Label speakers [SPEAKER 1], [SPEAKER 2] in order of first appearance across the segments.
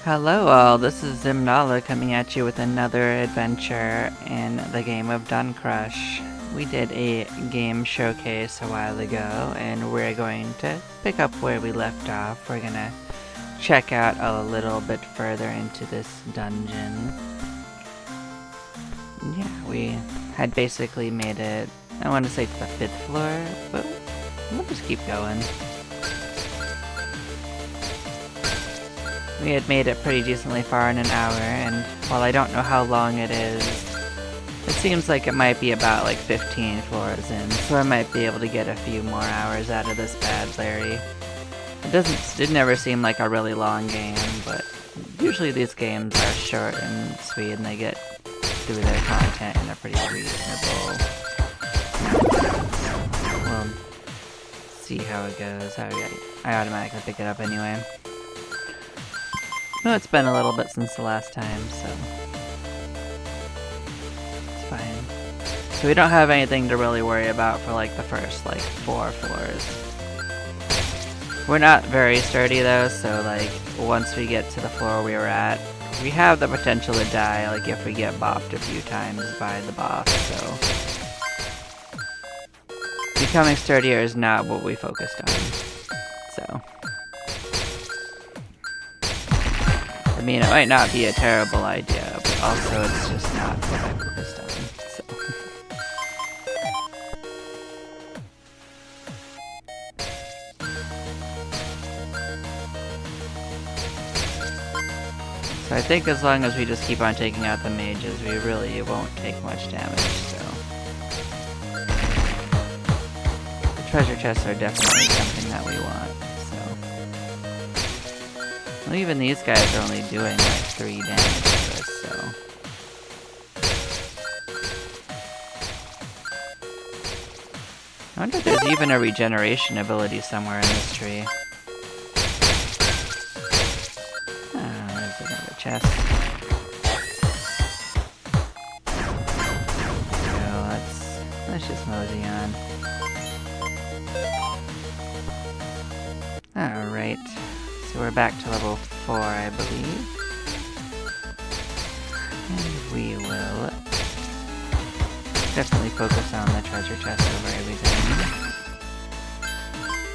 [SPEAKER 1] Hello all, this is Zimnala coming at you with another adventure in the game of Duncrush. We did a game showcase a while ago and we're going to pick up where we left off. We're gonna check out a little bit further into this dungeon. Yeah, we had basically made it, I want to say to the 5th floor, but we'll just keep going. We had made it pretty decently far in an hour, and while I don't know how long it is, it seems like it might be about like 15 floors in, so I might be able to get a few more hours out of this bad Larry. It never seem like a really long game, but usually these games are short and sweet, and they get through their content in a pretty reasonable. We'll see how it goes. I automatically pick it up anyway. Well, it's been a little bit since the last time, so it's fine. So we don't have anything to really worry about for like the first like 4 floors. We're not very sturdy though, so like once we get to the floor we were at, we have the potential to die like if we get bopped a few times by the boss, so becoming sturdier is not what we focused on. So I mean, it might not be a terrible idea, but also it's just not what I focused on, so. So I think as long as we just keep on taking out the mages, we really won't take much damage, so. The treasure chests are definitely something that we want. Well, even these guys are only doing like 3 damage to us, so. I wonder if there's even a regeneration ability somewhere in this tree. Ah, there's another chest. So let's just mosey on. Alright. So we're back to level 4, I believe. And we will definitely focus on the treasure chest over everything.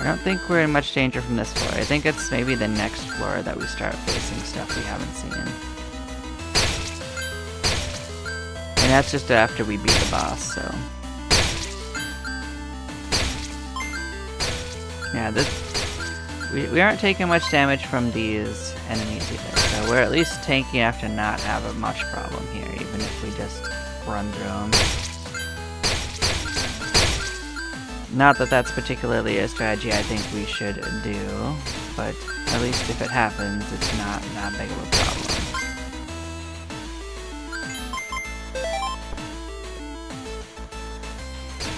[SPEAKER 1] I don't think we're in much danger from this floor. I think it's maybe the next floor that we start facing stuff we haven't seen. And that's just after we beat the boss, so. Yeah, we aren't taking much damage from these enemies either, so we're at least tanky enough to not have a much problem here, even if we just run through them. Not that that's particularly a strategy I think we should do, but at least if it happens, it's not that big of a problem.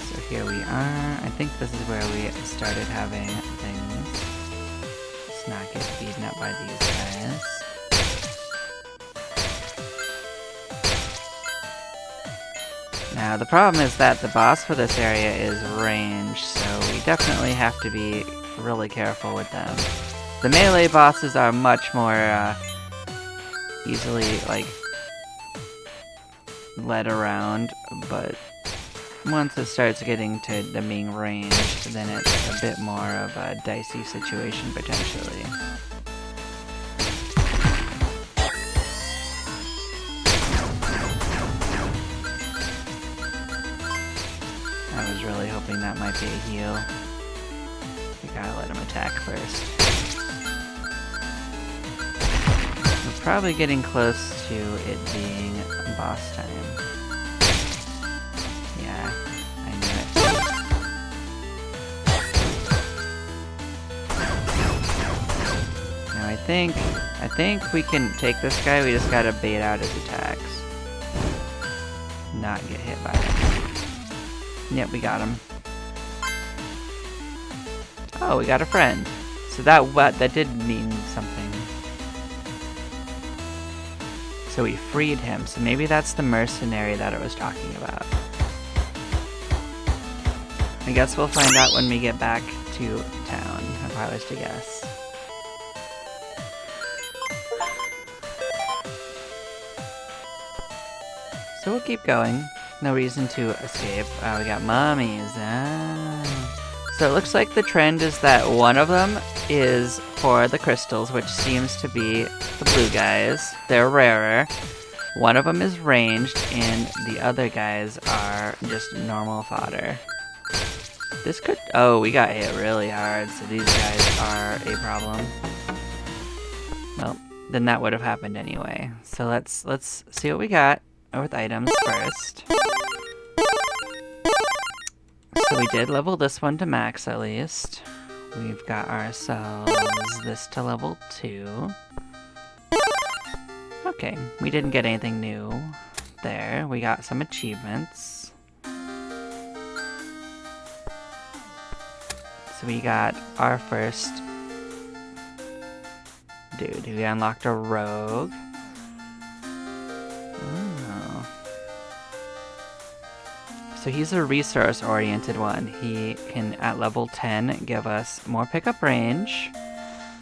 [SPEAKER 1] So here we are. I think this is where we started having things. Let's not get beaten up by these guys. Now the problem is that the boss for this area is ranged, so we definitely have to be really careful with them. The melee bosses are much more easily like led around, but once it starts getting to them being ranged, then it's a bit more of a dicey situation potentially. I was really hoping that might be a heal. We gotta let him attack first. We're probably getting close to it being boss time. Yeah, I knew it. Now I think we can take this guy, we just gotta bait out his attacks. Not get hit by it. Yep, we got him. Oh, we got a friend. So that did mean something. So we freed him, so maybe that's the mercenary that I was talking about. I guess we'll find out when we get back to town, if I was to guess. So we'll keep going. No reason to escape. We got mummies. So it looks like the trend is that one of them is for the crystals, which seems to be the blue guys. They're rarer. One of them is ranged, and the other guys are just normal fodder. This could... Oh, we got hit really hard, so these guys are a problem. Well, then that would have happened anyway. So let's see what we got with items first. So we did level this one to max at least. We've got ourselves this to level 2. Okay, we didn't get anything new there. We got some achievements. So we got our first dude. We unlocked a rogue. Oh. So he's a resource-oriented one. He can, at level 10, give us more pickup range.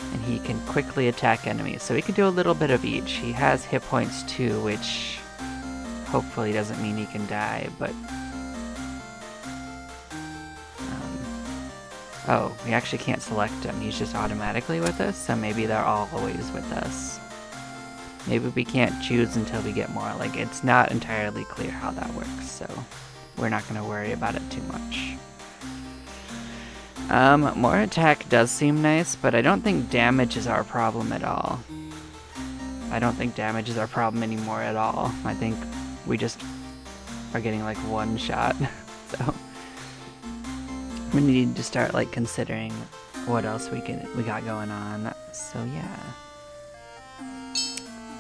[SPEAKER 1] And he can quickly attack enemies. So he can do a little bit of each. He has hit points too, which hopefully doesn't mean he can die, but... Oh, we actually can't select him. He's just automatically with us, so maybe they're always with us. Maybe we can't choose until we get more. Like, it's not entirely clear how that works, so we're not going to worry about it too much. More attack does seem nice, but I don't think damage is our problem at all. I don't think damage is our problem anymore at all. I think we just are getting like one shot, so we need to start like considering what else we got going on. So yeah,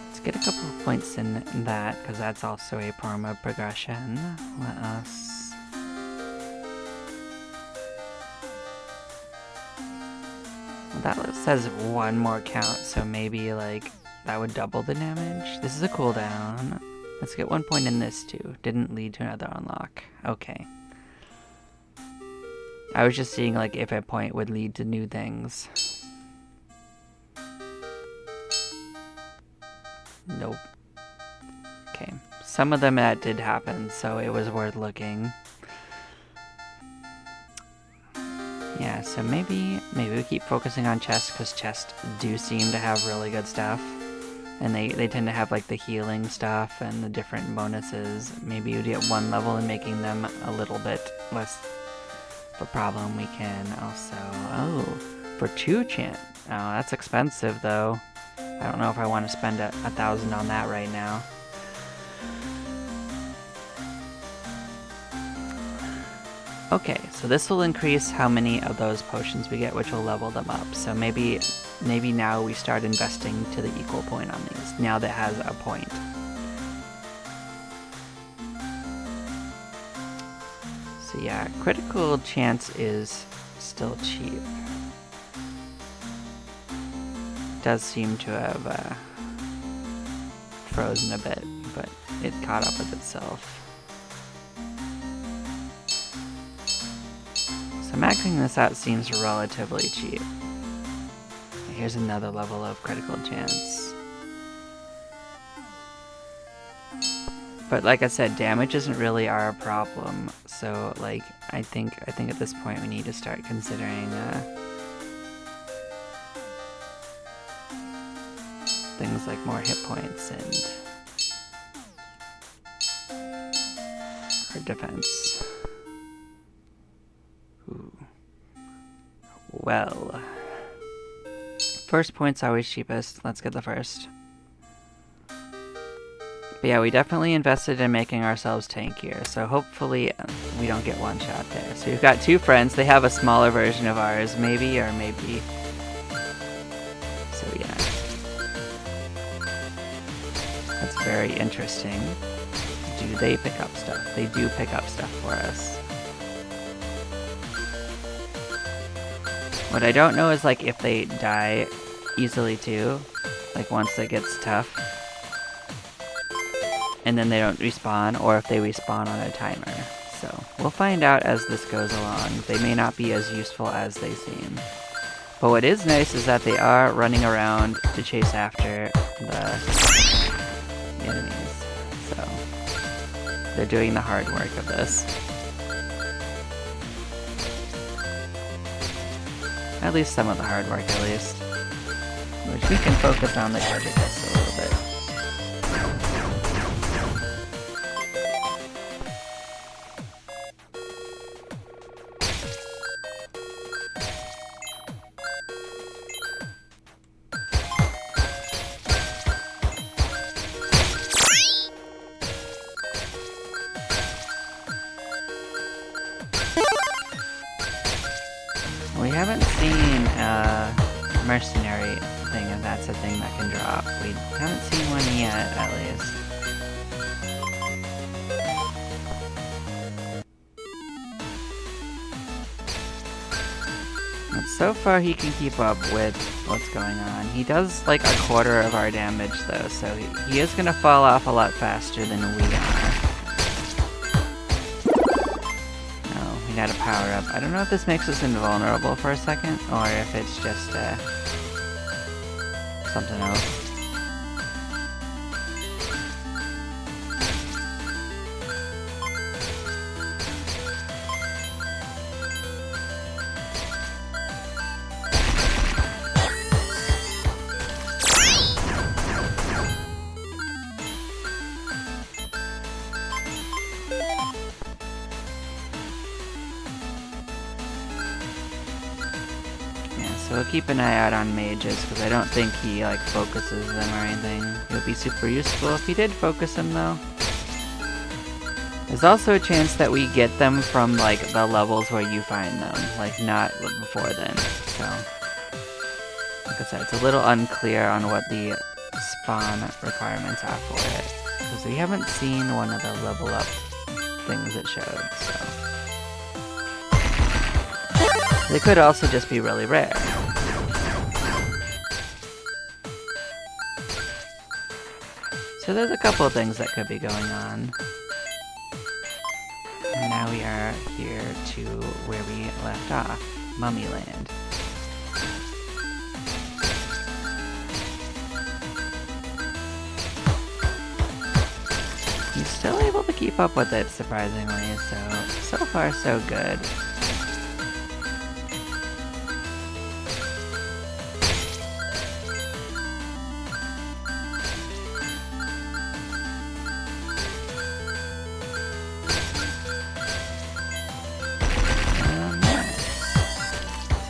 [SPEAKER 1] let's get a couple of points in that because that's also a form of progression. Let us. That says one more count, so maybe like that would double the damage. This is a cooldown. Let's get 1 point in this too. Didn't lead to another unlock. Okay. I was just seeing like if a point would lead to new things. Nope. Okay. Some of them that did happen, so it was worth looking. Yeah, so maybe we keep focusing on chests, because chests do seem to have really good stuff. And they tend to have like the healing stuff and the different bonuses. Maybe you get one level and making them a little bit less of a problem. We can also... Oh, for 2 chant. Oh, that's expensive though. I don't know if I want to spend 1,000 on that right now. Okay, so this will increase how many of those potions we get, which will level them up. So maybe now we start investing to the equal point on these, now that has a point. So yeah, critical chance is still cheap. Does seem to have frozen a bit, but it caught up with itself. So maxing this out seems relatively cheap. Here's another level of critical chance. But like I said, damage isn't really our problem. So like I think at this point we need to start considering things like more hit points and our defense. Ooh. Well, first point's always cheapest. Let's get the first. But yeah, we definitely invested in making ourselves tankier, so hopefully we don't get one shot there. So we've got 2 friends. They have a smaller version of ours, maybe, or maybe. So yeah. That's very interesting. Do they pick up stuff? They do pick up stuff for us. What I don't know is like if they die easily too, like once it gets tough, and then they don't respawn, or if they respawn on a timer. So we'll find out as this goes along. They may not be as useful as they seem. But what is nice is that they are running around to chase after the enemies. So They're doing the hard work of this. At least some of the hard work, at least. Which we can focus on the gadget just a little bit. We haven't seen a mercenary thing, if that's a thing that can drop. We haven't seen one yet, at least. But so far he can keep up with what's going on. He does like a quarter of our damage though, so he is gonna fall off a lot faster than we are. Got a power up. I don't know if this makes us invulnerable for a second, or if it's just something else. So we'll keep an eye out on mages, because I don't think he like focuses them or anything. It would be super useful if he did focus them though. There's also a chance that we get them from like the levels where you find them, like not before then. So, like I said, it's a little unclear on what the spawn requirements are for it, because we haven't seen one of the level up things it showed, so. They could also just be really rare. So there's a couple of things that could be going on. And now we are here to where we left off, Mummy Land. He's still able to keep up with it, surprisingly, so far so good.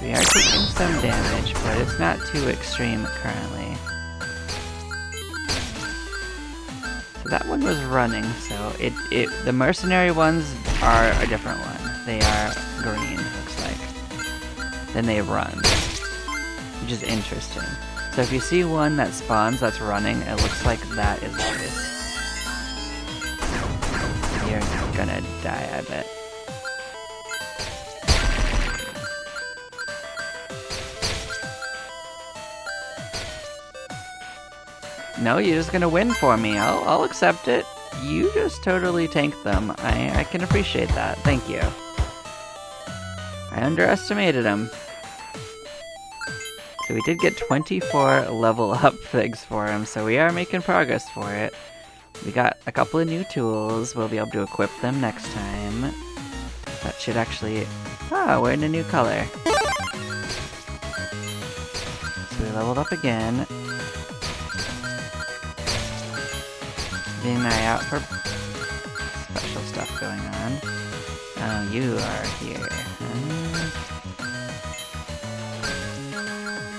[SPEAKER 1] We are taking some damage, but it's not too extreme currently. So that one was running, so the mercenary ones are a different one. They are green, looks like. Then they run, which is interesting. So if you see one that spawns that's running, it looks like that is ice. You're gonna die, I bet. No, you're just gonna win for me. I'll accept it. You just totally tanked them. I can appreciate that. Thank you. I underestimated him. So we did get 24 level up things for him, so we are making progress for it. We got a couple of new tools. We'll be able to equip them next time. That should actually... Ah, we're in a new color. So we leveled up again. Keeping an eye out for special stuff going on. Oh, you are here.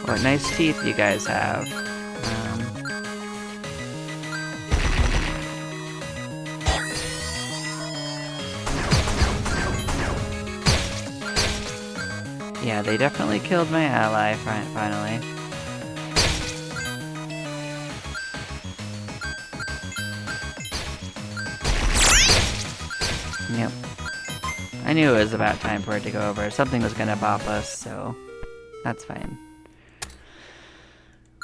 [SPEAKER 1] What nice teeth you guys have. Yeah, they definitely killed my ally finally. Yep. I knew it was about time for it to go over. Something was gonna bop us, so that's fine.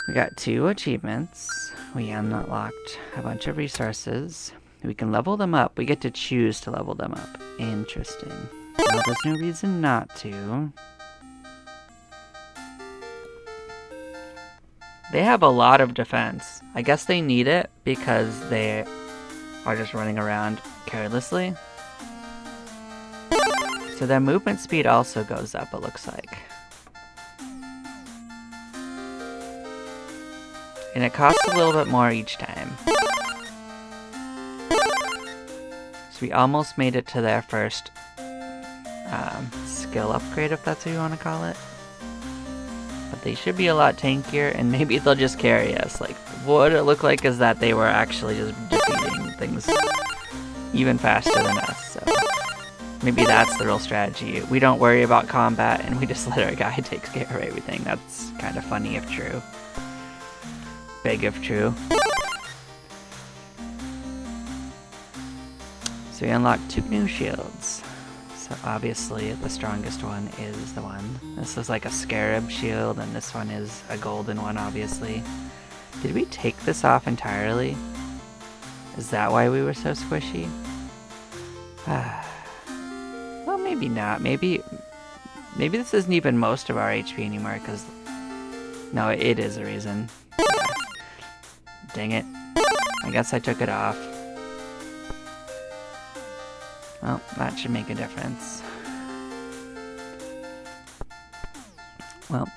[SPEAKER 1] We got 2 achievements. We unlocked a bunch of resources. We can level them up. We get to choose to level them up. Interesting. Well, there's no reason not to. They have a lot of defense. I guess they need it because they are just running around carelessly. So their movement speed also goes up, it looks like. And it costs a little bit more each time. So we almost made it to their first skill upgrade, if that's what you want to call it. But they should be a lot tankier, and maybe they'll just carry us. Like, what it looked like is that they were actually just defeating things even faster than us, so maybe that's the real strategy. We don't worry about combat, and we just let our guy take care of everything. That's kind of funny if true. Big if true. So we unlocked 2 new shields. So obviously the strongest one is the one. This is like a scarab shield, and this one is a golden one, obviously. Did we take this off entirely? Is that why we were so squishy? Well, maybe not. Maybe this isn't even most of our HP anymore, because... No, it is a reason. Yeah. Dang it. I guess I took it off. Well, that should make a difference. Well.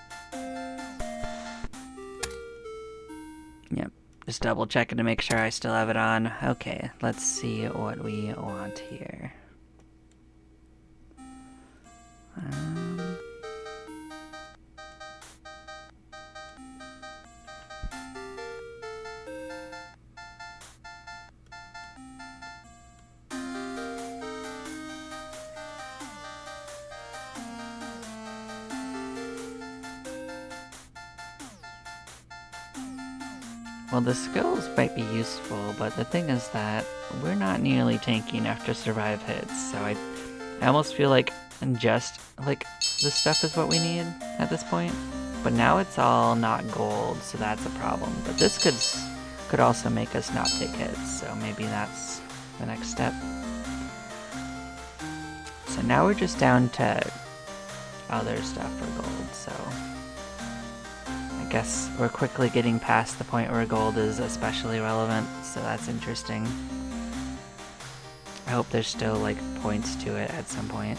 [SPEAKER 1] Yep. Just double checking to make sure I still have it on. Okay, let's see what we want here. Well, the skills might be useful, but the thing is that we're not nearly tanky enough to survive hits, so I almost feel like just, like, this stuff is what we need at this point. But now it's all not gold, so that's a problem. But this could also make us not take hits, so maybe that's the next step. So now we're just down to other stuff for gold, so... I guess we're quickly getting past the point where gold is especially relevant, so that's interesting. I hope there's still, like, points to it at some point.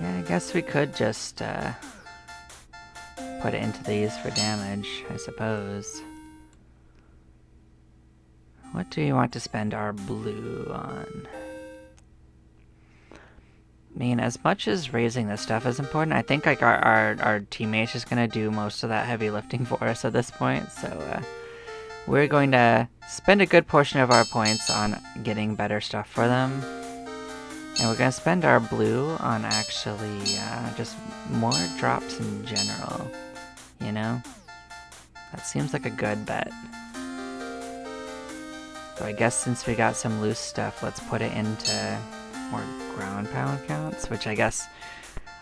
[SPEAKER 1] Yeah, I guess we could just put it into these for damage, I suppose. What do you want to spend our blue on? I mean, as much as raising this stuff is important, I think like our teammate's just gonna do most of that heavy lifting for us at this point, so we're going to spend a good portion of our points on getting better stuff for them. And we're going to spend our blue on actually just more drops in general, you know? That seems like a good bet. So I guess since we got some loose stuff, let's put it into more ground pound counts, which I guess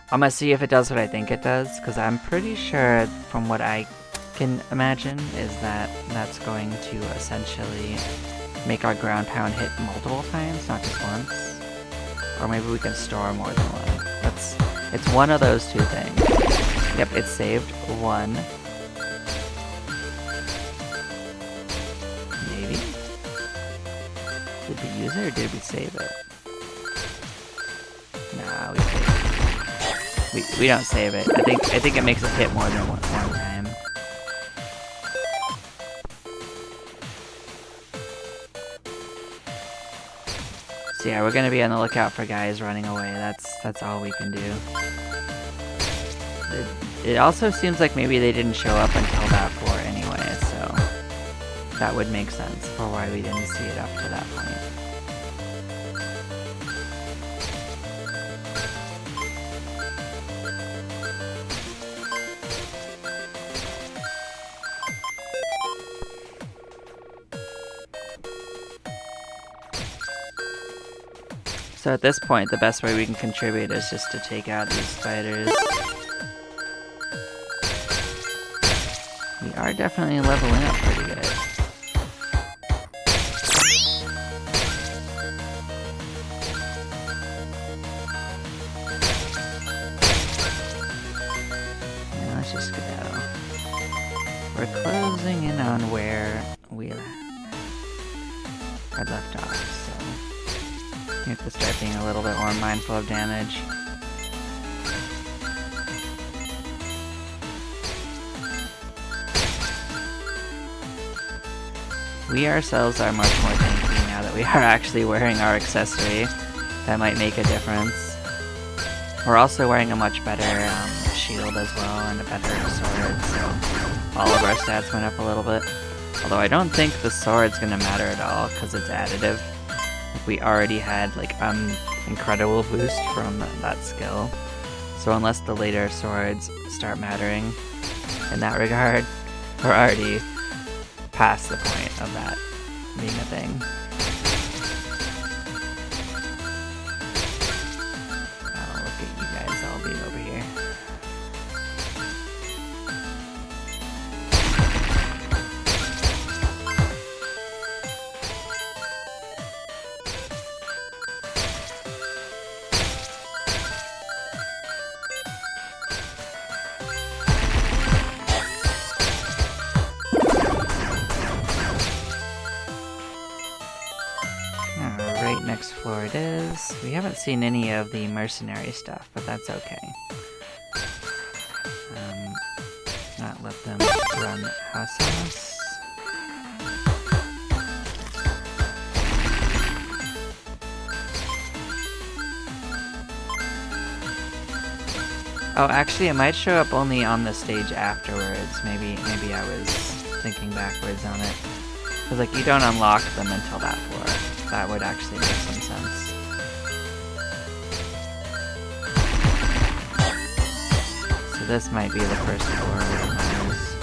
[SPEAKER 1] I'm going to see if it does what I think it does, because I'm pretty sure from what I can imagine is that that's going to essentially make our ground pound hit multiple times, not just once. Or maybe we can store more than one. It's one of those two things. Yep, it saved one. Maybe? Did we use it or did we save it? Nah, we saved it. We don't save it. I think it makes it hit more than one time. So yeah, we're gonna be on the lookout for guys running away. That's all we can do. It also seems like maybe they didn't show up until that floor anyway, so that would make sense for why we didn't see it up to that point. So at this point, the best way we can contribute is just to take out these spiders. We are definitely leveling up pretty good. Now let's just go. We're closing in on where we had left off, so we have to start being a little bit more mindful of damage. We ourselves are much more tanky now that we are actually wearing our accessory. That might make a difference. We're also wearing a much better shield as well, and a better sword, so all of our stats went up a little bit. Although I don't think the sword's gonna matter at all, because it's additive. We already had like incredible boost from that skill. So unless the later swords start mattering in that regard, we're already past the point of that being a thing. Oh, look at you guys all being over here. Right next floor it is. We haven't seen any of the mercenary stuff, but that's okay. Not let them run house on us. Oh, actually, it might show up only on the stage afterwards. Maybe I was thinking backwards on it. Because, like, you don't unlock them until that floor. That would actually make some sense. So this might be the first floor where it matters.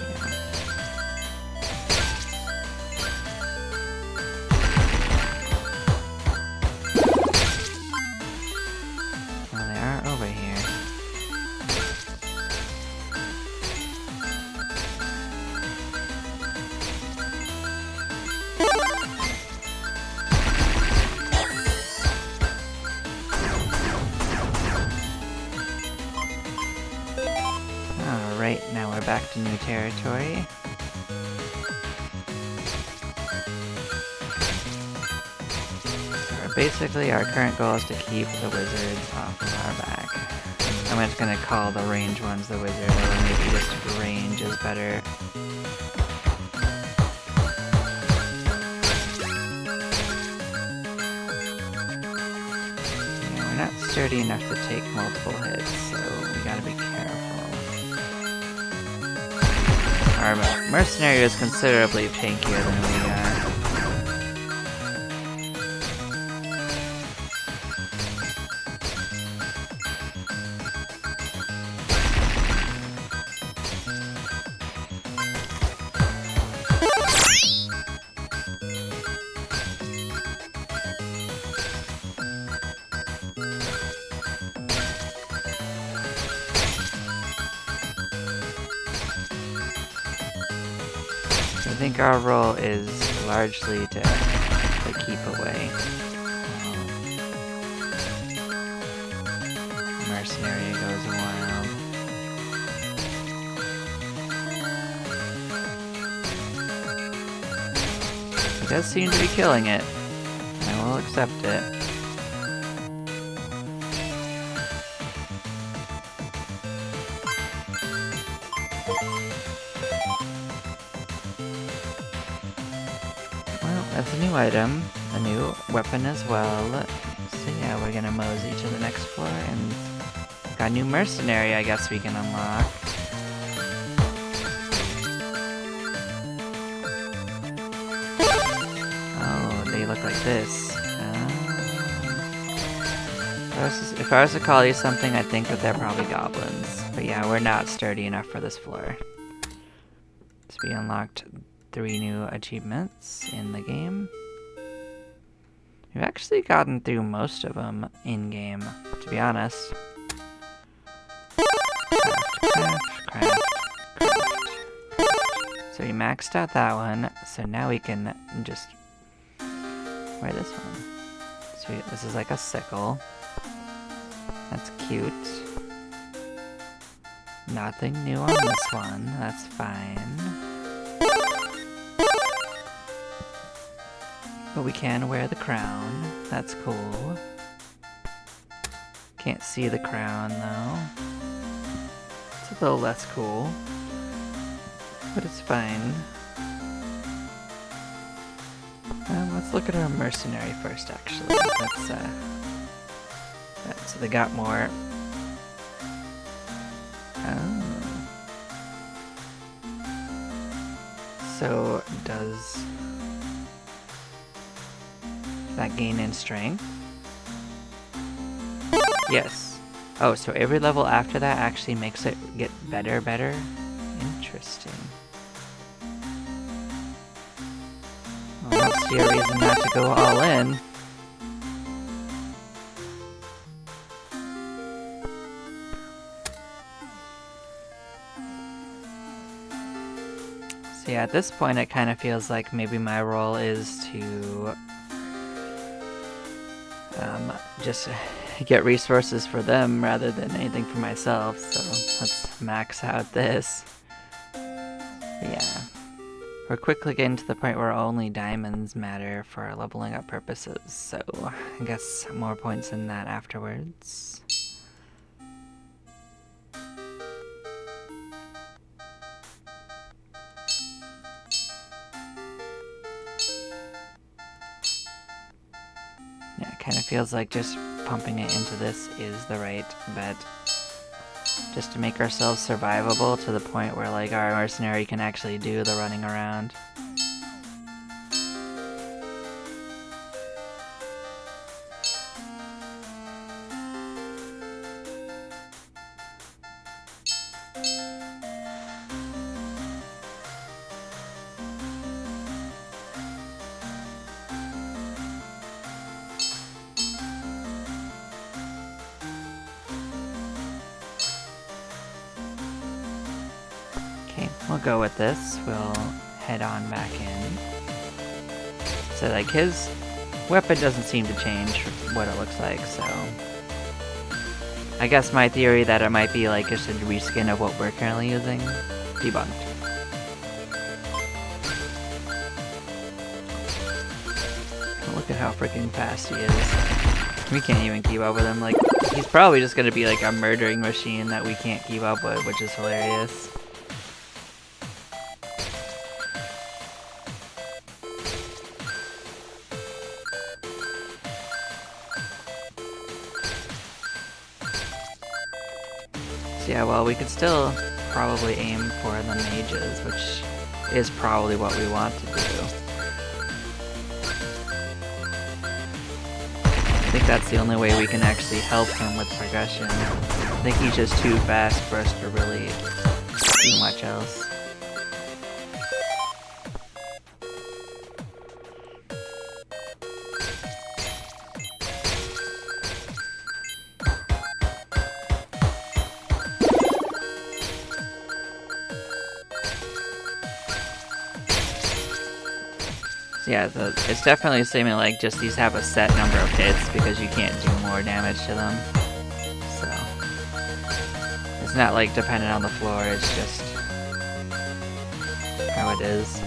[SPEAKER 1] Yeah. Well, they are over here. Alright, now we're back to new territory. So basically our current goal is to keep the wizards off of our back. I'm just gonna call the range ones the wizard, or maybe just range is better. Yeah, we're not sturdy enough to take multiple hits, so we gotta be careful. Our mercenary is considerably tankier than we are. I think our role is largely to keep away. Mercenary goes wild. He does seem to be killing it. I will accept it. That's a new item, a new weapon as well. So yeah, we're gonna mosey to the next floor, and got a new mercenary I guess we can unlock. Oh, they look like this. If I was to call these something, I'd think that they're probably goblins. But yeah, we're not sturdy enough for this floor. So we unlocked 3 new achievements in the game. We've actually gotten through most of them in-game, to be honest. Craft. So we maxed out that one, so now we can just wear this one. Sweet, this is like a sickle. That's cute. Nothing new on this one, that's fine. But we can wear the crown, that's cool. Can't see the crown though. It's a little less cool, but it's fine. Let's look at our mercenary first, actually. So they got more. Oh. So does that gain in strength? Yes. Oh, so every level after that actually makes it get better. Interesting. Well, I don't see a reason not to go all in. So yeah, at this point it kind of feels like maybe my role is to just get resources for them rather than anything for myself, so let's max out this. But yeah, we're quickly getting to the point where only diamonds matter for leveling up purposes, so I guess more points in that afterwards. Yeah, it kind of feels like just pumping it into this is the right bet. Just to make ourselves survivable to the point where like our mercenary can actually do the running around. We'll go with this. We'll head on back in. So like his weapon doesn't seem to change what it looks like, so I guess my theory that it might be like just a reskin of what we're currently using, debunked. Look at how freaking fast he is. We can't even keep up with him. Like, he's probably just gonna be like a murdering machine that we can't keep up with, which is hilarious. Yeah, well, we could still probably aim for the mages, which is probably what we want to do. I think that's the only way we can actually help him with progression. I think he's just too fast for us to really do much else. Yeah, it's definitely seeming like just these have a set number of hits because you can't do more damage to them. So it's not like dependent on the floor, it's just how it is.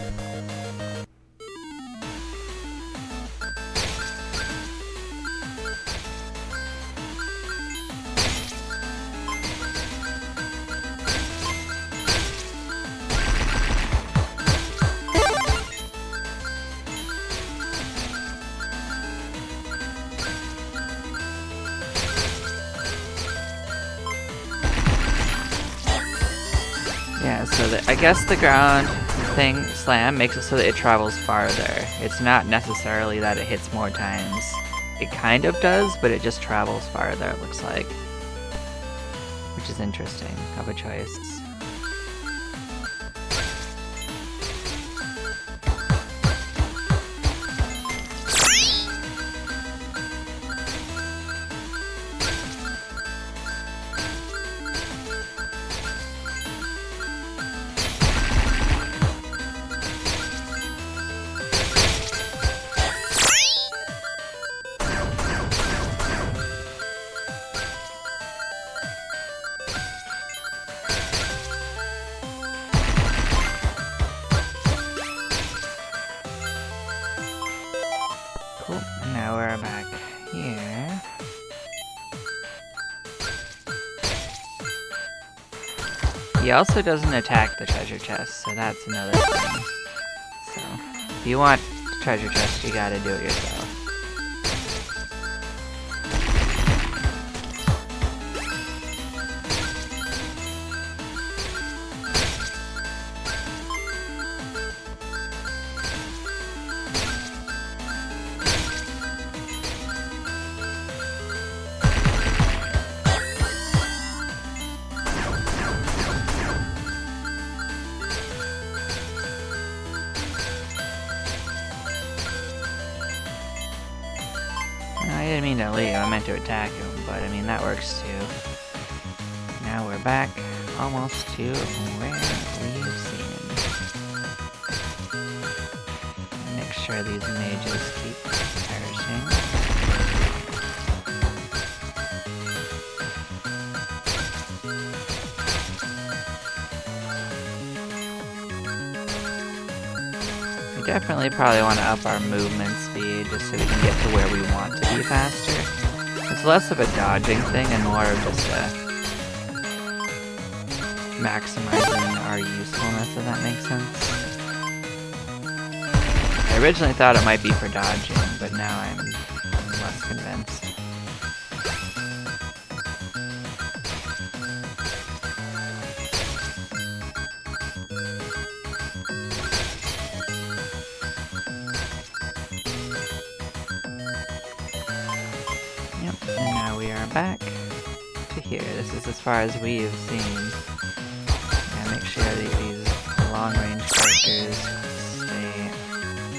[SPEAKER 1] Yeah, so I guess the ground thing, slam, makes it so that it travels farther. It's not necessarily that it hits more times. It kind of does, but it just travels farther, it looks like. Which is interesting, of a choice. He also doesn't attack the treasure chest, so that's another thing. So, if you want the treasure chest, you gotta do it yourself. I didn't mean to leave, I meant to attack him, but I mean, that works too. Now we're back almost to where we've seen. Make sure these mages keep perishing. We definitely probably want to up our movement speed just so we can get to where we want to be faster. It's less of a dodging thing and more of just maximizing our usefulness, if that makes sense. I originally thought it might be for dodging, but now I'm less convinced. Yep, and now we are back to here. This is as far as we've seen. And make sure that these long-range characters stay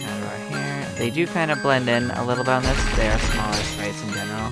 [SPEAKER 1] out of our hair. They do kind of blend in a little bit on this. They are smaller sprites in general.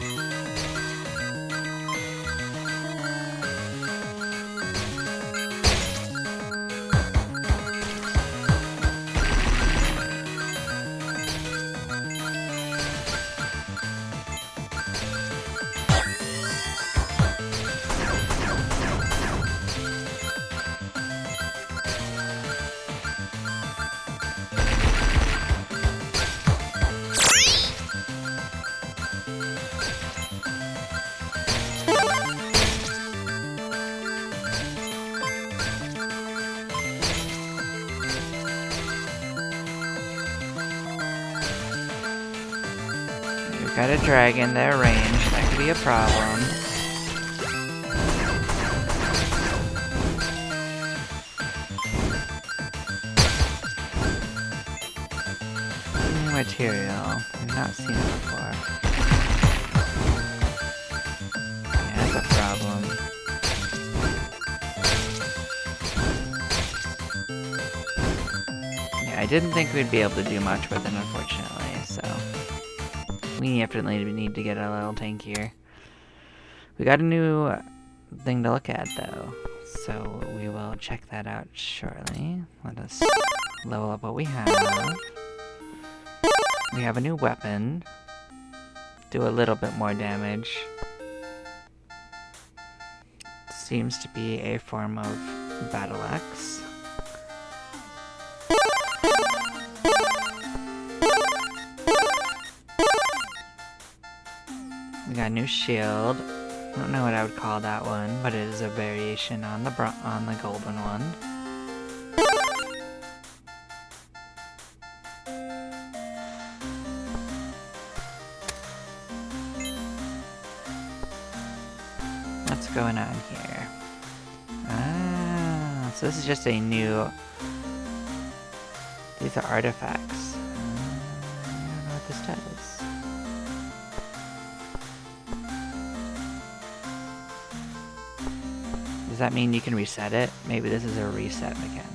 [SPEAKER 1] We've got a dragon, they're ranged, that could be a problem. New material, we've not seen it before. Yeah, that's a problem. Yeah, I didn't think we'd be able to do much with it, unfortunately, so... We definitely need to get a little tankier. We got a new thing to look at, though, so we will check that out shortly. Let us level up what we have. We have a new weapon. Do a little bit more damage. Seems to be a form of battle axe. We got a new shield. I don't know what I would call that one, but it is a variation on the golden one. What's going on here? Ah, so this is just a new... These are artifacts. I don't know what this does. Does that mean you can reset it? Maybe this is a reset mechanic.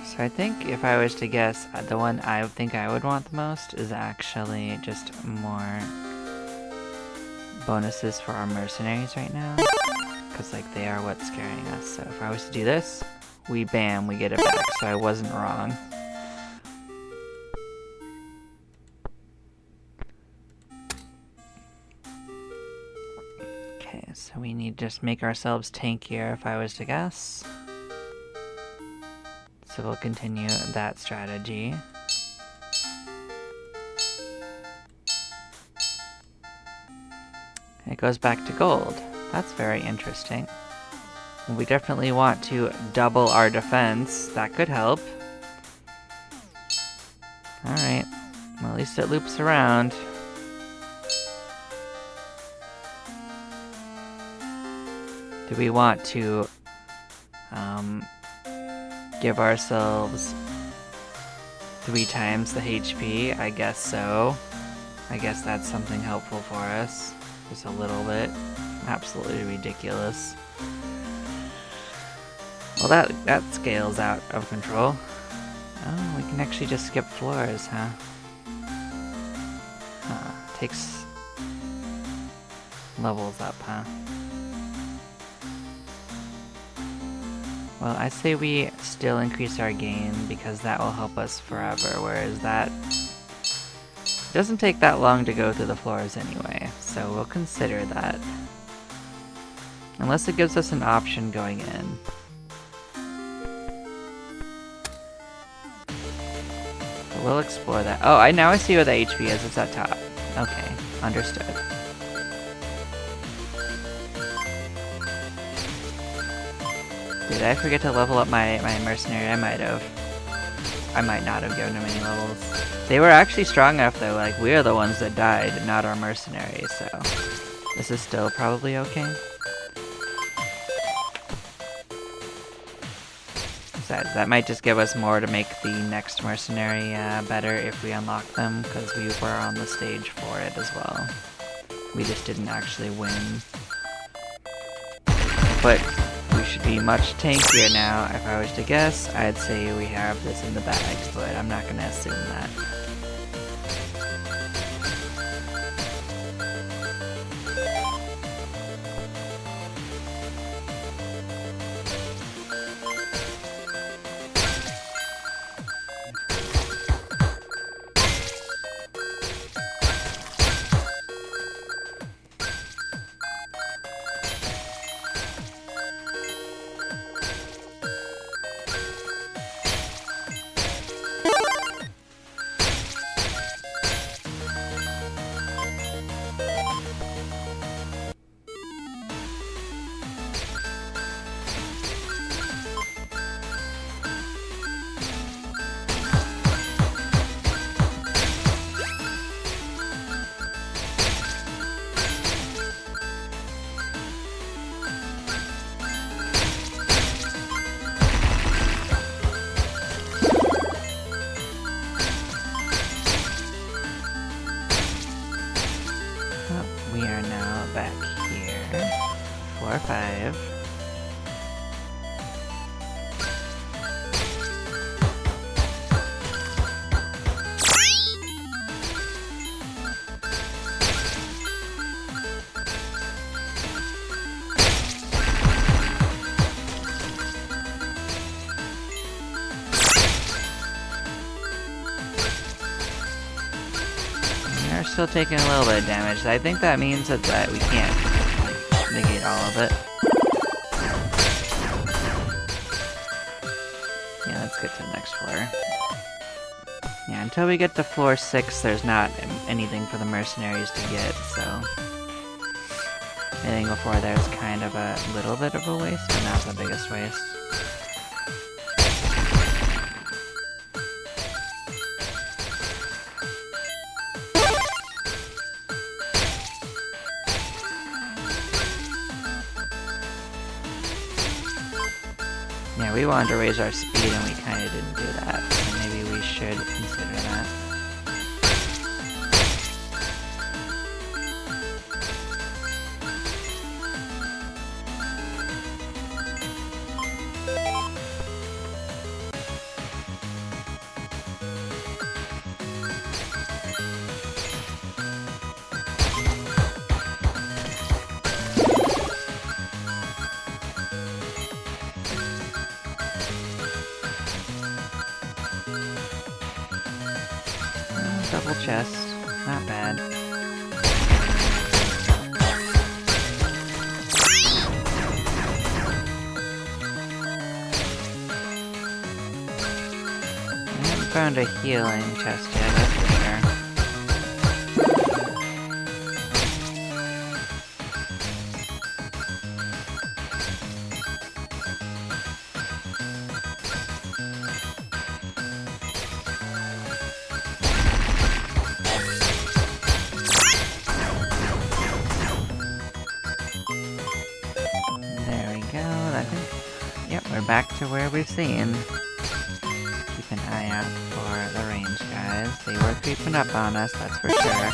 [SPEAKER 1] So I think if I was to guess, the one I think I would want the most is actually just more bonuses for our mercenaries right now. Because like they are what's scaring us. So if I was to do this, we get it back. So I wasn't wrong. Okay, so we need to just make ourselves tankier if I was to guess. So we'll continue that strategy. It goes back to gold. That's very interesting. We definitely want to double our defense. That could help. Alright. Well, at least it loops around. Do we want to give ourselves 3 times the HP? I guess so. I guess that's something helpful for us. Just a little bit. Absolutely ridiculous. Well, that scales out of control. Oh, we can actually just skip floors, huh? Takes levels up, huh? Well, I say we still increase our gain because that will help us forever, whereas that doesn't take that long to go through the floors anyway, so we'll consider that. Unless it gives us an option going in. But we'll explore that. Oh, now I see where the HP is. It's at top. Okay, understood. Did I forget to level up my mercenary? I might have. I might not have given him any levels. They were actually strong enough though, like we are the ones that died, not our mercenaries, so this is still probably okay. Besides, that might just give us more to make the next mercenary better if we unlock them, because we were on the stage for it as well. We just didn't actually win. But we should be much tankier now. If I was to guess, I'd say we have this in the bag, but I'm not gonna assume that. We are now back here. 4 or 5. We're still taking a little bit of damage. I think that means that we can't negate all of it. Yeah, let's get to the next floor. Yeah, until we get to floor 6, there's not anything for the mercenaries to get, so anything before there is kind of a little bit of a waste, but not the biggest waste. Yeah, we wanted to raise our speed and we kind of didn't do that, so maybe we should consider that. Double chest, not bad. found a healing chest yet, that's for sure. There we go, I think... Yep, we're back to where we've seen. Keep an eye out for the range guys. They were creeping up on us, that's for sure.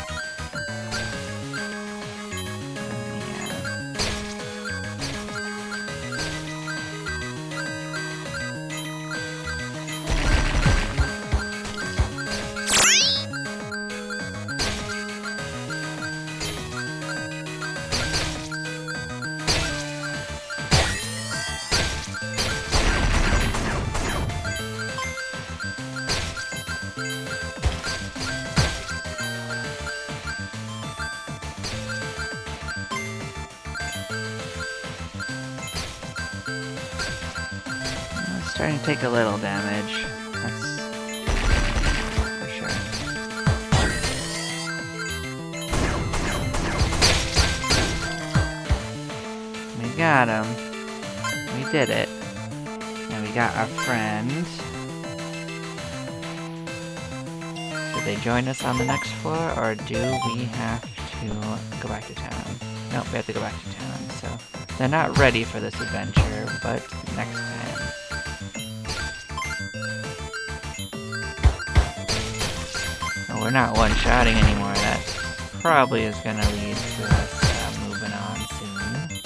[SPEAKER 1] Starting to take a little damage. That's for sure. We got him. We did it. And we got our friend. Should they join us on the next floor, or do we have to go back to town? Nope, we have to go back to town, so... They're not ready for this adventure, but next time. We're not one-shotting anymore. That probably is going to lead to us moving on soon.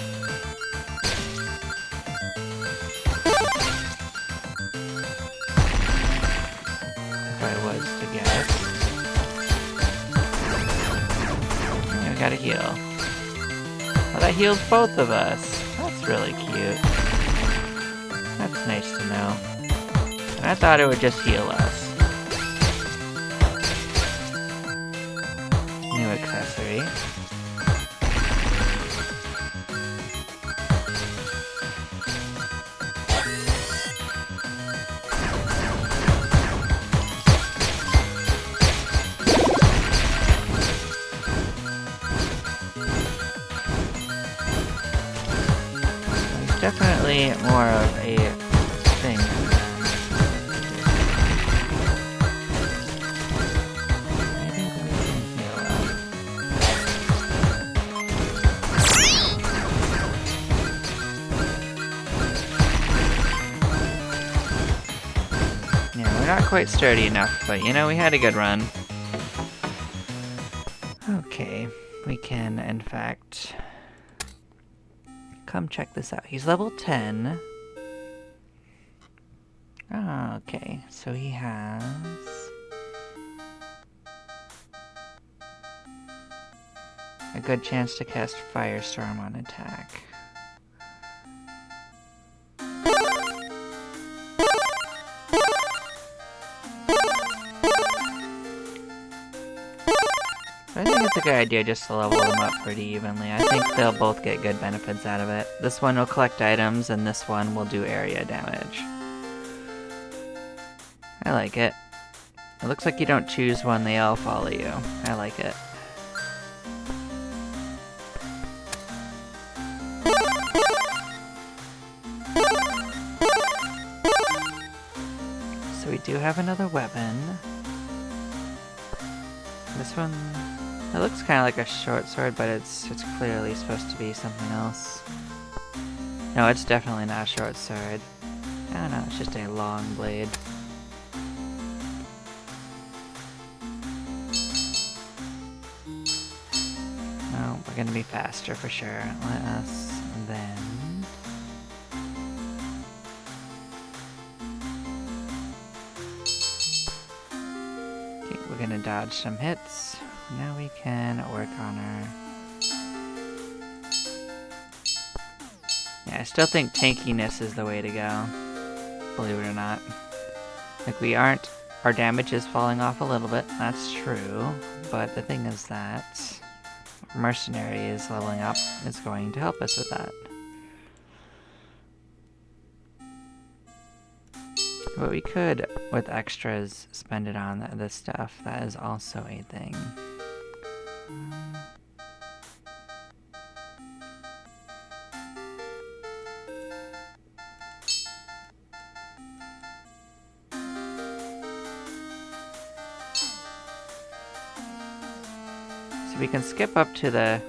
[SPEAKER 1] If I was to guess. Yeah, we gotta heal. Oh, that healed both of us. That's really cute. That's nice to know. And I thought it would just heal us. New accessory. There's definitely more of a thing. Not quite sturdy enough, but you know, we had a good run. Okay, we can, in fact, come check this out. He's level 10. Oh, okay, so he has... a good chance to cast Firestorm on attack. I think it's a good idea just to level them up pretty evenly. I think they'll both get good benefits out of it. This one will collect items, and this one will do area damage. I like it. It looks like you don't choose one, they all follow you. I like it. So we do have another weapon. This one... it looks kind of like a short sword, but it's clearly supposed to be something else. No, it's definitely not a short sword. I don't know, it's just a long blade. No, we're gonna be faster for sure. Let us then... okay, we're gonna dodge some hits. Now we can work on our... yeah, I still think tankiness is the way to go. Believe it or not. Like, we aren't... our damage is falling off a little bit, that's true. But the thing is that... Mercenary is leveling up. It's going to help us with that. But we could, with extras, spend it on this stuff. That is also a thing. So we can skip up to the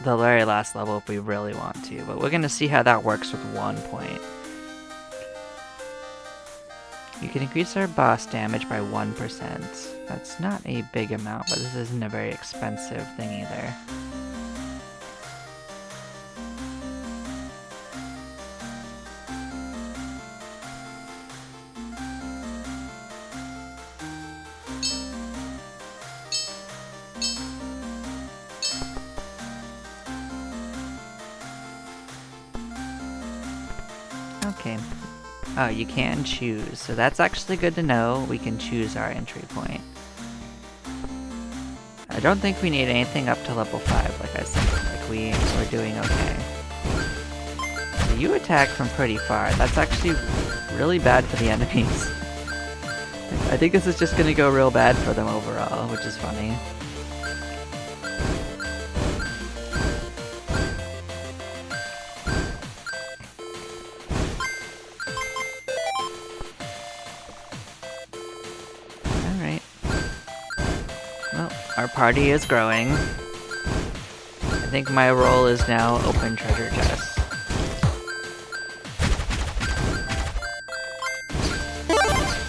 [SPEAKER 1] very last level if we really want to, but we're gonna see how that works with 1 point. You can increase our boss damage by 1%. That's not a big amount, but this isn't a very expensive thing either. Okay. Oh, you can choose, so that's actually good to know. We can choose our entry point. I don't think we need anything up to level 5, like I said. Like, we're doing okay. So you attack from pretty far. That's actually really bad for the enemies. I think this is just gonna go real bad for them overall, which is funny. Our party is growing. I think my role is now open treasure chests.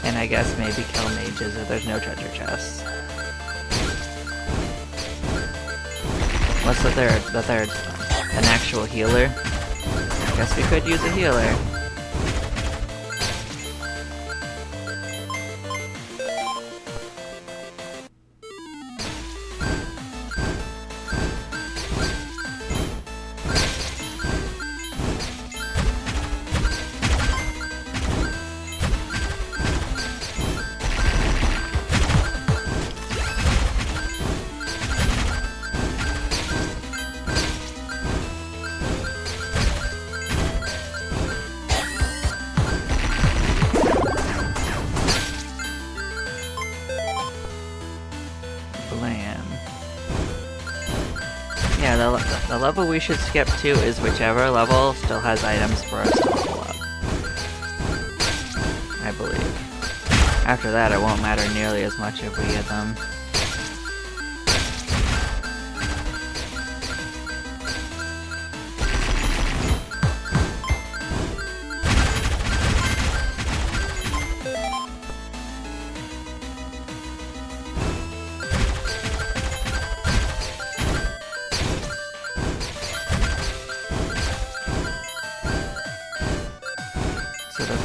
[SPEAKER 1] And I guess maybe kill mages if there's no treasure chests. What's the third one? An actual healer? I guess we could use a healer. Yeah, the level we should skip to is whichever level still has items for us to level up. I believe. After that, it won't matter nearly as much if we get them.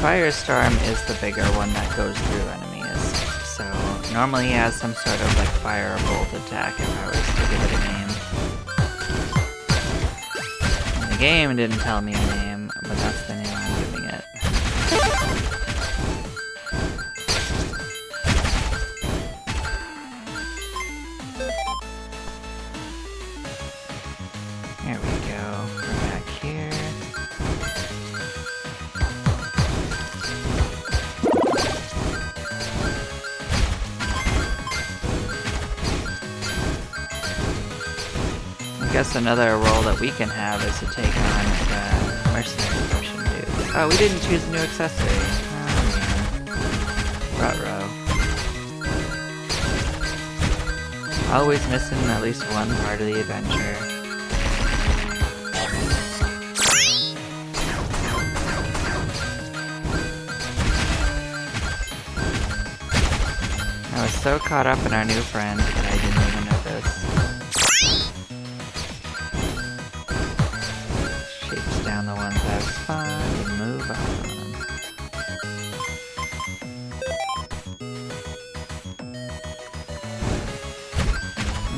[SPEAKER 1] Firestorm is the bigger one that goes through enemies, so normally he has some sort of like fire bolt attack if I was to give it a name. And the game didn't tell me a name, but that's the name I'm giving it. There we go, we're back here. I guess another role that we can have is to take on the mercenary potion dude. Oh, we didn't choose a new accessory. Oh man. Ruh-roh. Always missing at least one part of the adventure. I was so caught up in our new friend that I didn't even notice. Down the ones that was fun and move on.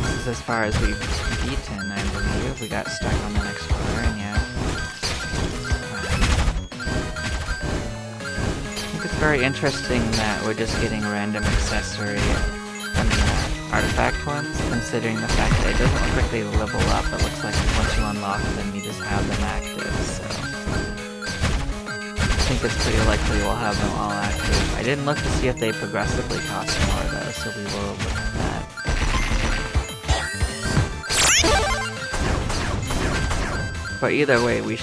[SPEAKER 1] This is as far as we've beaten, I believe. We got stuck on the next floor, and yeah. I think it's very interesting that we're just getting random accessory artifact ones, considering the fact that it doesn't look like they level up. It looks like once you unlock them, you just have them active, so I think it's pretty likely we'll have them all active. I didn't look to see if they progressively cost more though, so we will look at that. But either way, we'll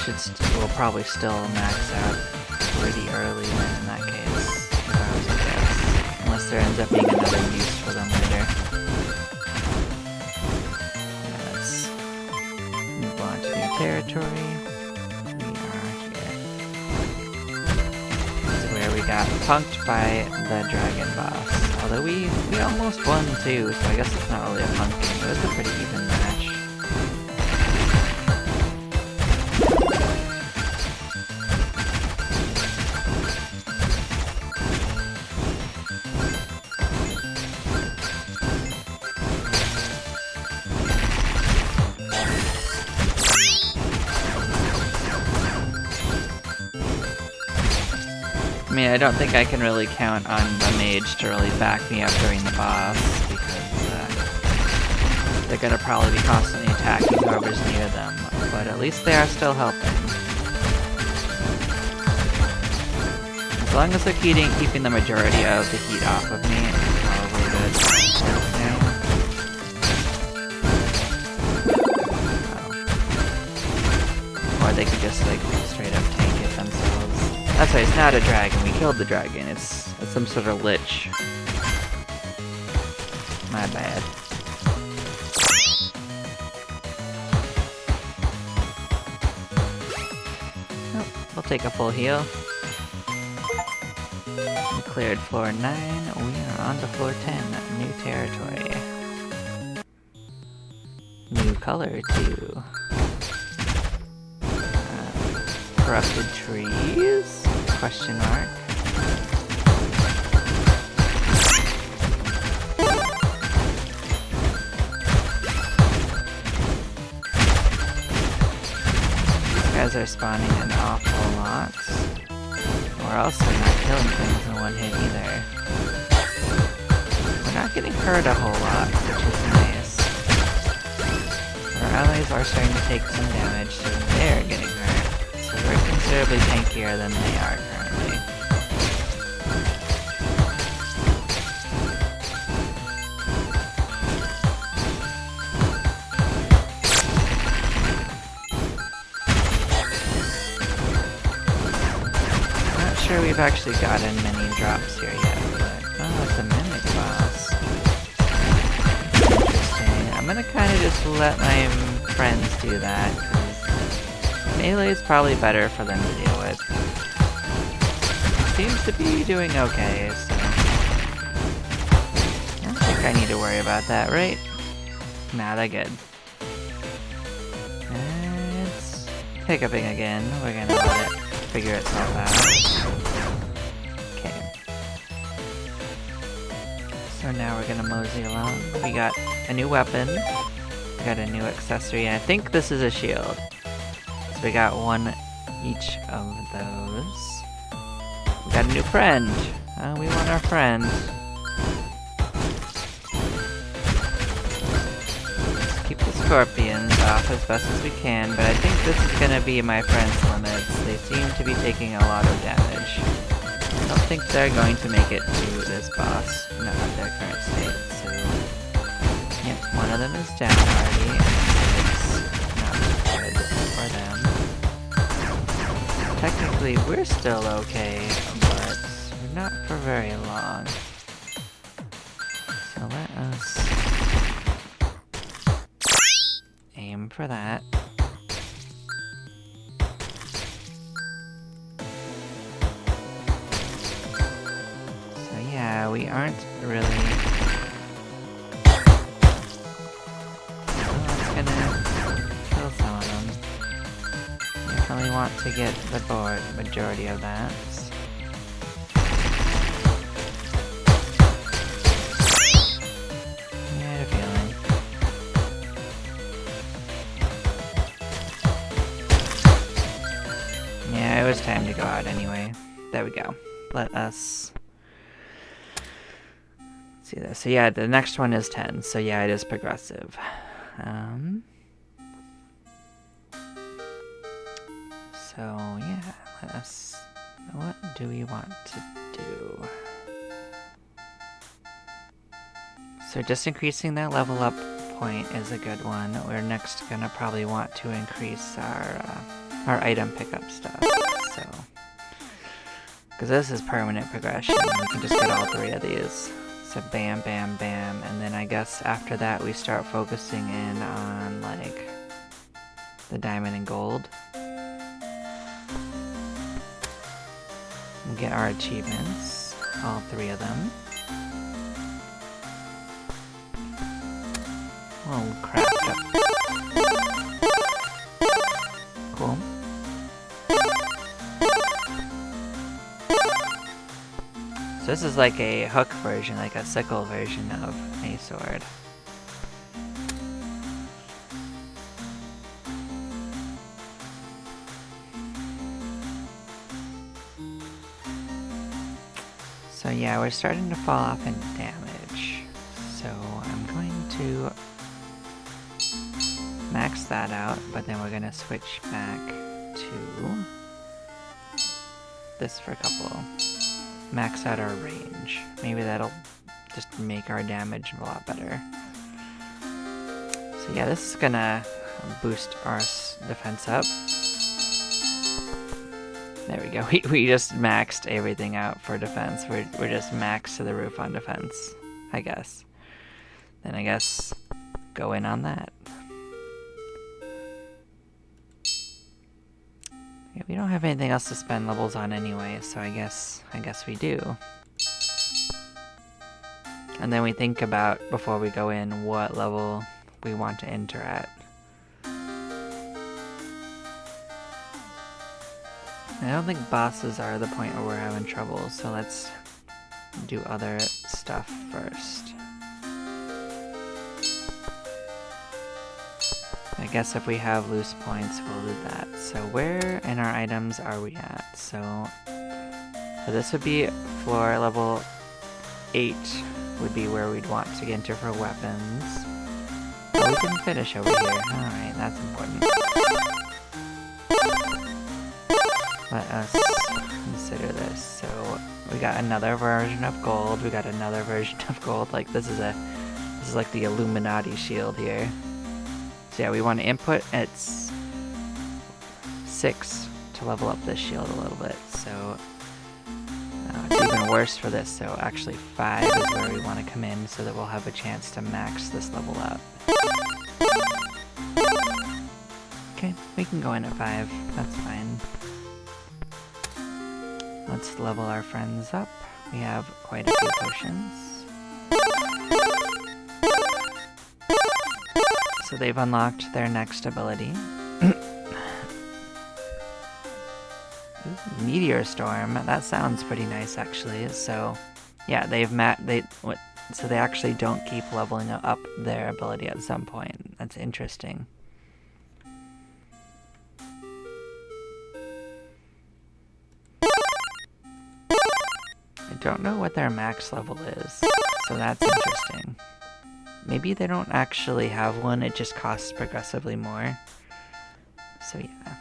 [SPEAKER 1] probably still max out pretty early then in that case, if I was to guess. Unless there ends up being another use for them later. Yeah, let's move on to new territory. We are here. This is where we got punked by the dragon boss. Although we almost won too, so I guess it's not really a punking. It was a pretty even match. I mean, I don't think I can really count on the mage to really back me up during the boss, because they're gonna probably be constantly attacking whoever's near them, but at least they are still helping. As long as they're keeping the majority of the heat off of me, it's probably good. Or they could just like straight up tank it themselves. That's right, it's not a dragon. We killed the dragon. It's some sort of lich. My bad. Oh, we'll take a full heal. We cleared floor 9. We are on to floor 10. New territory. New color too. Corrupted trees? Question mark. These guys are spawning an awful lot. Or else we're not killing things in one hit either. We're not getting hurt a whole lot, which is nice. Our allies are starting to take some damage, so they're getting hurt. We're considerably tankier than they are currently. Not sure we've actually gotten many drops here yet, but oh, it's a mimic boss. Interesting. I'm gonna kind of just let my friends do that. Melee is probably better for them to deal with. Seems to be doing okay, so... I don't think I need to worry about that, right? Nah, they're good. It's hiccuping again. We're gonna let it figure itself out. Okay. So now we're gonna mosey along. We got a new weapon. We got a new accessory, and I think this is a shield. We got one each of those. We got a new friend. We want our friend. Let's keep the scorpions off as best as we can, but I think this is gonna be my friend's limits. They seem to be taking a lot of damage. I don't think they're going to make it to this boss, not at their current state, so... Yep, one of them is down already. It's not good for them. Technically, we're still okay, but we're not for very long. So let us aim for that. So yeah, we aren't really... Well, it's gonna kill some of them. Definitely want to get the majority of that. I had a feeling. Yeah, it was time to go out anyway. There we go. Let us see this. So yeah, the next one is 10. So yeah, it is progressive. So yeah, let us What do we want to do? So just increasing that level up point is a good one. We're next gonna probably want to increase our item pickup stuff. So, because this is permanent progression, we can just get all 3 of these. So bam, bam, bam, and then I guess after that we start focusing in on like the diamond and gold. We get our achievements, all 3 of them. Oh crap. Cool. So this is like a hook version, like a sickle version of a sword. So yeah, we're starting to fall off in damage. So I'm going to max that out, but then we're gonna switch back to this for a couple. Max out our range. Maybe that'll just make our damage a lot better. So yeah, this is gonna boost our defense up. There we go. We just maxed everything out for defense. We're just maxed to the roof on defense, I guess. Then I guess go in on that. Yeah, we don't have anything else to spend levels on anyway, so I guess we do. And then we think about, before we go in, what level we want to enter at. I don't think bosses are the point where we're having trouble, so let's do other stuff first. I guess if we have loose points, we'll do that. So where in our items are we at? So this would be floor level 8 would be where we'd want to get into for weapons. Oh, we didn't finish over here. Alright, that's important. Let us consider this. So we got another version of gold. We got another version of gold. Like this is like the Illuminati shield here. So yeah, we want to input it's 6 to level up this shield a little bit. So it's even worse for this. So actually 5 is where we want to come in so that we'll have a chance to max this level up. Okay, we can go in at 5. That's fine. Let's level our friends up. We have quite a few potions. So they've unlocked their next ability. Ooh, Meteor Storm. That sounds pretty nice, actually. So, yeah, so they actually don't keep leveling up their ability at some point. That's interesting. I don't know what their max level is, so that's interesting. Maybe they don't actually have one, it just costs progressively more. So yeah.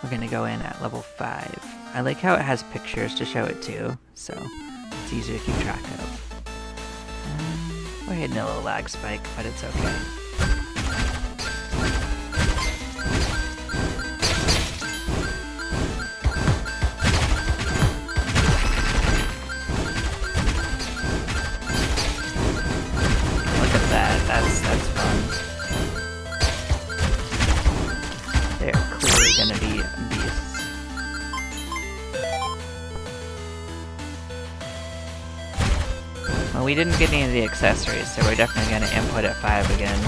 [SPEAKER 1] We're gonna go in at level 5. I like how it has pictures to show it too, so it's easier to keep track of. We're hitting a little lag spike, but it's okay. That's fun. They're clearly gonna be beasts. Well, we didn't get any of the accessories, so we're definitely gonna input at 5 again.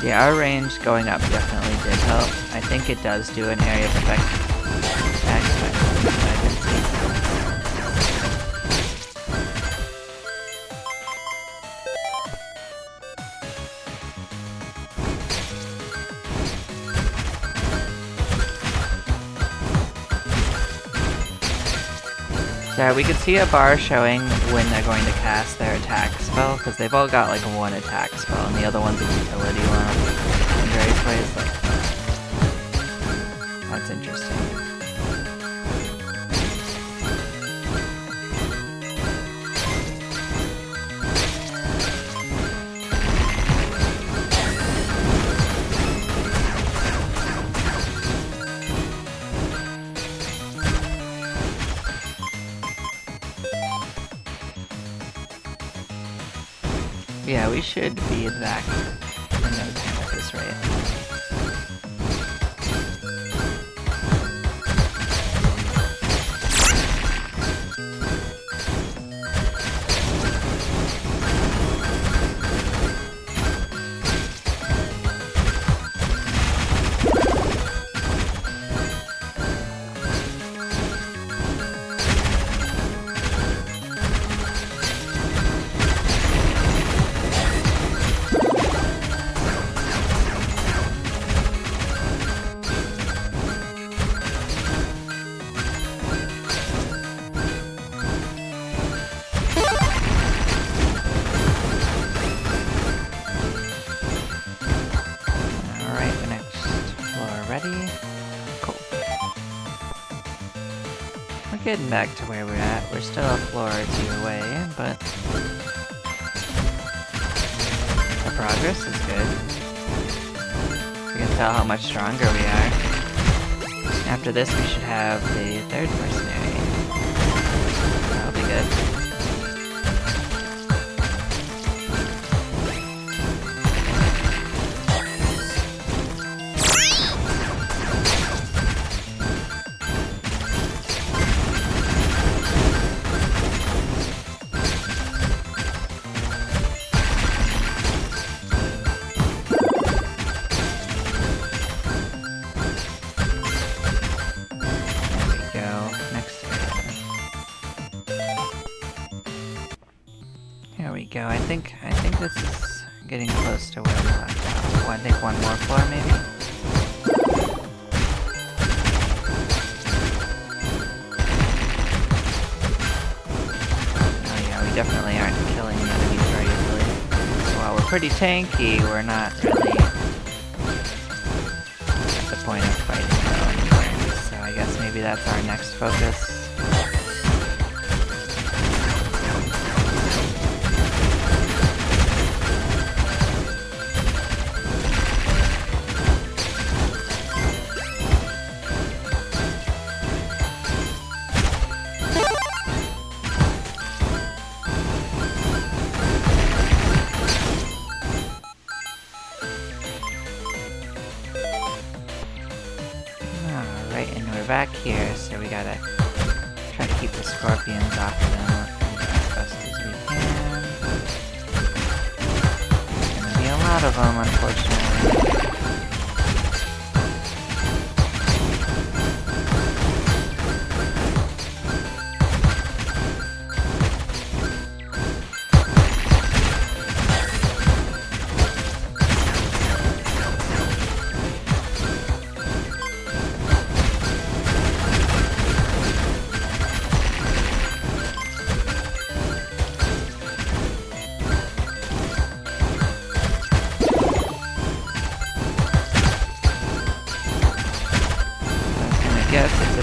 [SPEAKER 1] Yeah, our range going up definitely did help. I think it does do an area of effect. So we could see a bar showing when they're going to cast their attack spell, because they've all got like one attack spell, and the other one's a utility one in various ways like that. That's interesting. Yeah, we should be back in no time at this rate. Getting back to where we're at. We're still a floor or two away, but the progress is good. We can tell how much stronger we are. After this, we should have the third mercenary. That'll be good. I think this is getting close to where we left off. Well, I think one more floor, maybe? Oh yeah, we definitely aren't killing the enemies very easily. So while we're pretty tanky, we're not really at the point of fighting though anymore. So I guess maybe that's our next focus. Back here, so we gotta try to keep the scorpions off them as best as we can. There's gonna be a lot of them, unfortunately.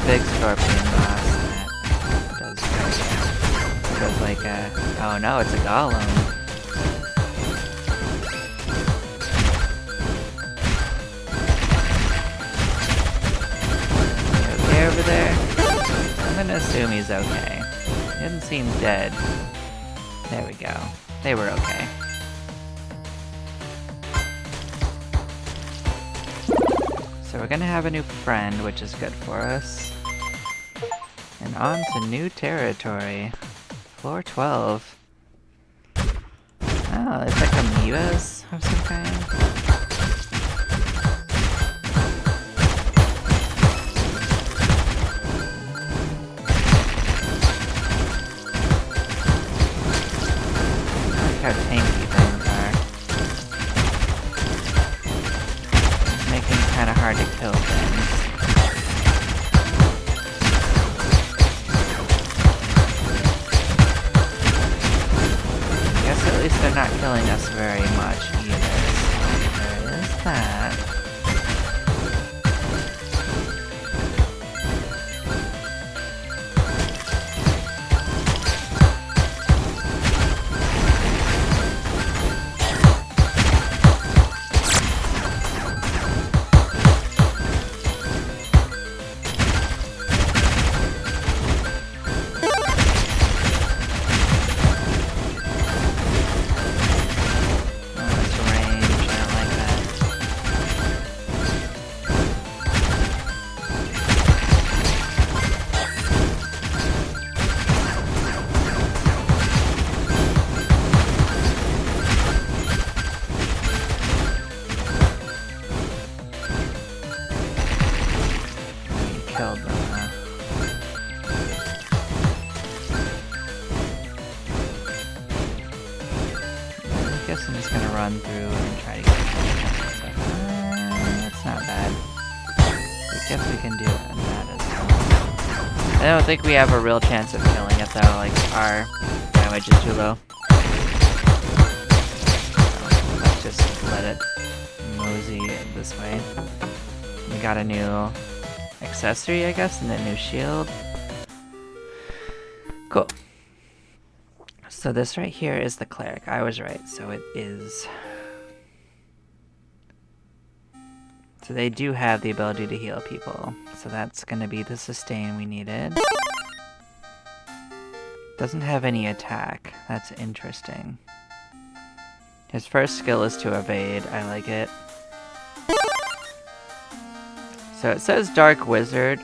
[SPEAKER 1] Big scorpion boss that does like a... Oh no, it's a golem. You okay over there? I'm gonna assume he's okay. He doesn't seem dead. There we go. They were okay. So we're gonna have a new friend, which is good for us. And on to new territory. Floor 12. Oh, it's like amoebas of some kind. Look how tanky things are. Making it kind of hard to kill things. run through and try to get stuff. That's not bad. I guess we can do that as well. I don't think we have a real chance of killing it though, like our damage is too low. So let's just let it mosey this way. We got a new accessory, I guess, and a new shield. Cool. So this right here is the cleric. I was right, so it is. So they do have the ability to heal people. So that's gonna be the sustain we needed. Doesn't have any attack. That's interesting. His first skill is to evade. I like it. So it says Dark Wizard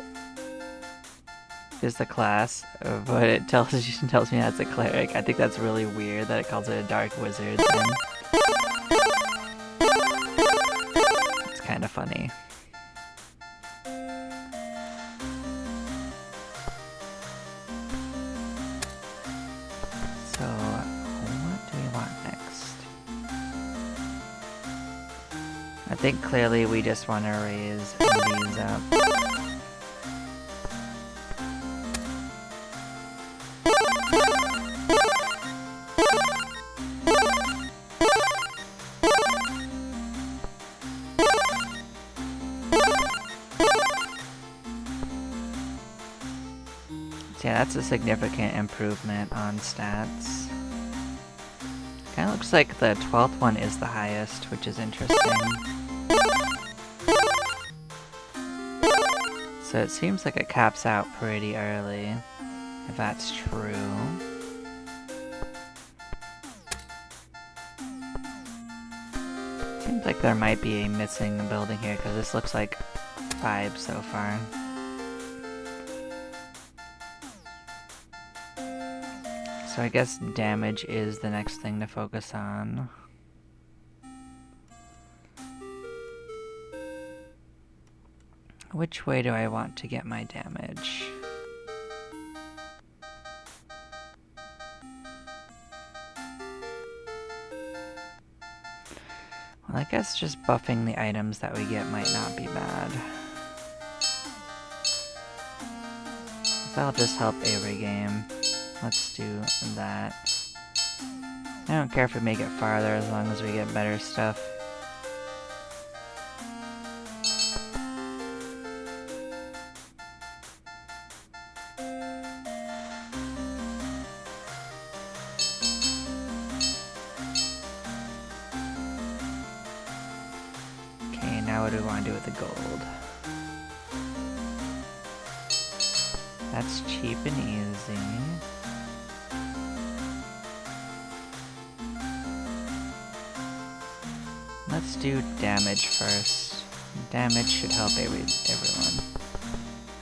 [SPEAKER 1] is the class, but it tells me that's a cleric. I think that's really weird that it calls it a Dark Wizard then. It's kind of funny. So, what do we want next? I think clearly we just want to raise these up. Yeah, that's a significant improvement on stats. Kinda looks like the 12th one is the highest, which is interesting. So it seems like it caps out pretty early, if that's true. Seems like there might be a missing building here, because this looks like 5 so far. So I guess damage is the next thing to focus on. Which way do I want to get my damage? Well, I guess just buffing the items that we get might not be bad. That'll just help every game. Let's do that. I don't care if we make it farther as long as we get better stuff. Okay, now what do we want to do with the gold? That's cheap and easy. Let's do damage first. Damage should help everyone.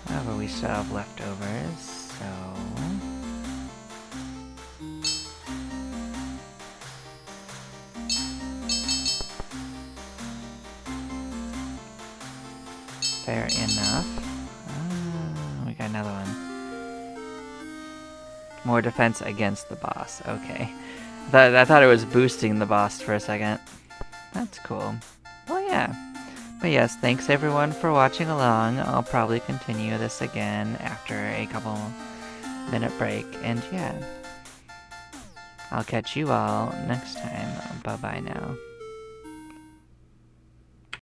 [SPEAKER 1] However, we still have leftovers, so... Fair enough. We got another one. More defense against the boss. Okay. I thought it was boosting the boss for a second. That's cool. Well, yeah. But yes, thanks everyone for watching along. I'll probably continue this again after a couple minute break. And yeah. I'll catch you all next time. Bye-bye now.